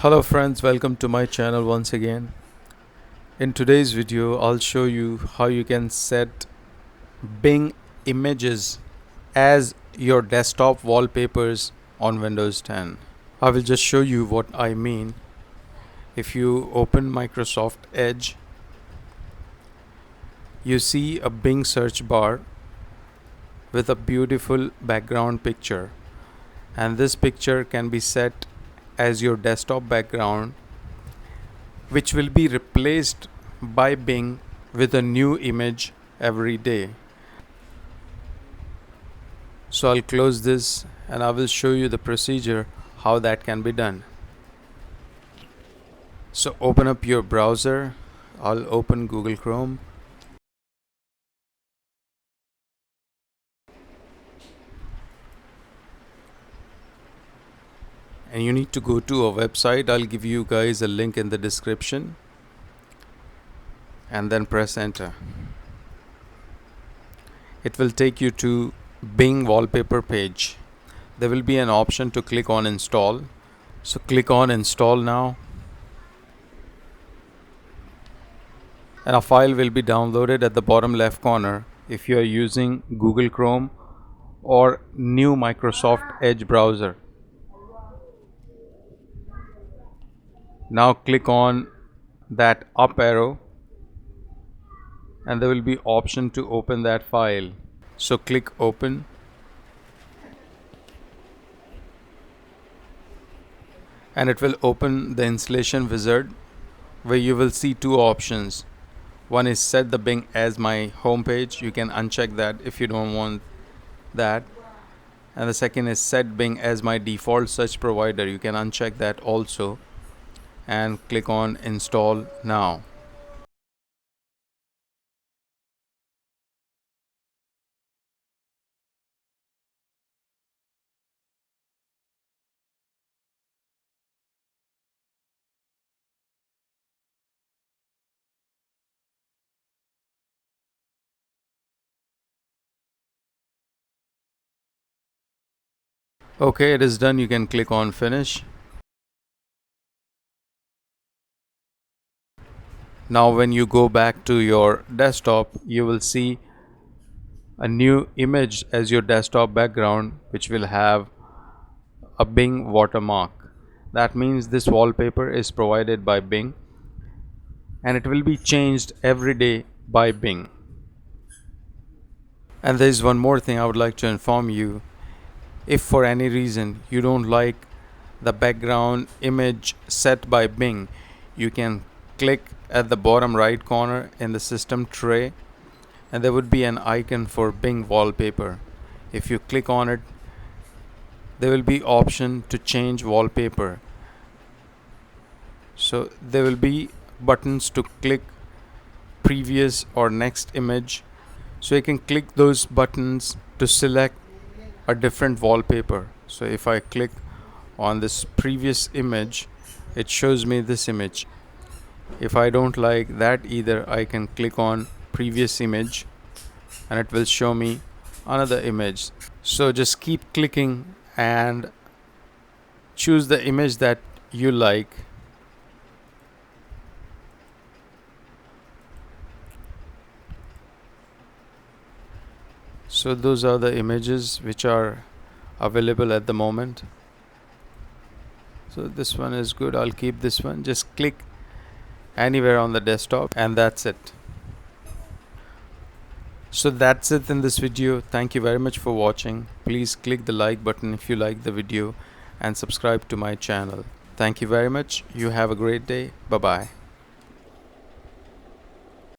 Hello friends, welcome to my channel once again. In today's video, I'll show you how you can set Bing images as your desktop wallpapers on Windows 10. I will just show you what I mean. If you open Microsoft Edge, you see a Bing search bar with a beautiful background picture, and this picture can be set as your desktop background, which will be replaced by Bing with a new image every day. So I'll close this and I will show you the procedure how that can be done. So open up your browser. I'll open Google Chrome. And you need to go to a website. I'll give you guys a link in the description. And then press enter. It will take you to Bing Wallpaper page. There will be an option to click on install. So click on install now. And a file will be downloaded at the bottom left corner if you are using Google Chrome or new Microsoft Edge browser. Now click on that up arrow and there will be option to open that file. So click open. And it will open the installation wizard where you will see two options. One is set the Bing as my home page. You can uncheck that if you don't want that. And the second is set Bing as my default search provider. You can uncheck that also. And click on install now. Okay, it is done. You can click on finish. Now when you go back to your desktop, you will see a new image as your desktop background, which will have a Bing watermark. That means this wallpaper is provided by Bing and it will be changed every day by Bing. And there is one more thing I would like to inform you. If for any reason you don't like the background image set by Bing, you can click at the bottom right corner in the system tray and there would be an icon for Bing wallpaper. If you click on it, there will be option to change wallpaper. So there will be buttons to click previous or next image. So you can click those buttons to select a different wallpaper. So if I click on this previous image, it shows me this image. If I don't like that either, I can click on previous image and it will show me another image. So just keep clicking and choose the image that you like. So those are the images which are available at the moment. So this one is good. I'll keep this one. Just click anywhere on the desktop and that's it. So that's it in this video. Thank you very much for watching. Please click the like button if you like the video and subscribe to my channel. Thank you very much. You have a great day. Bye bye.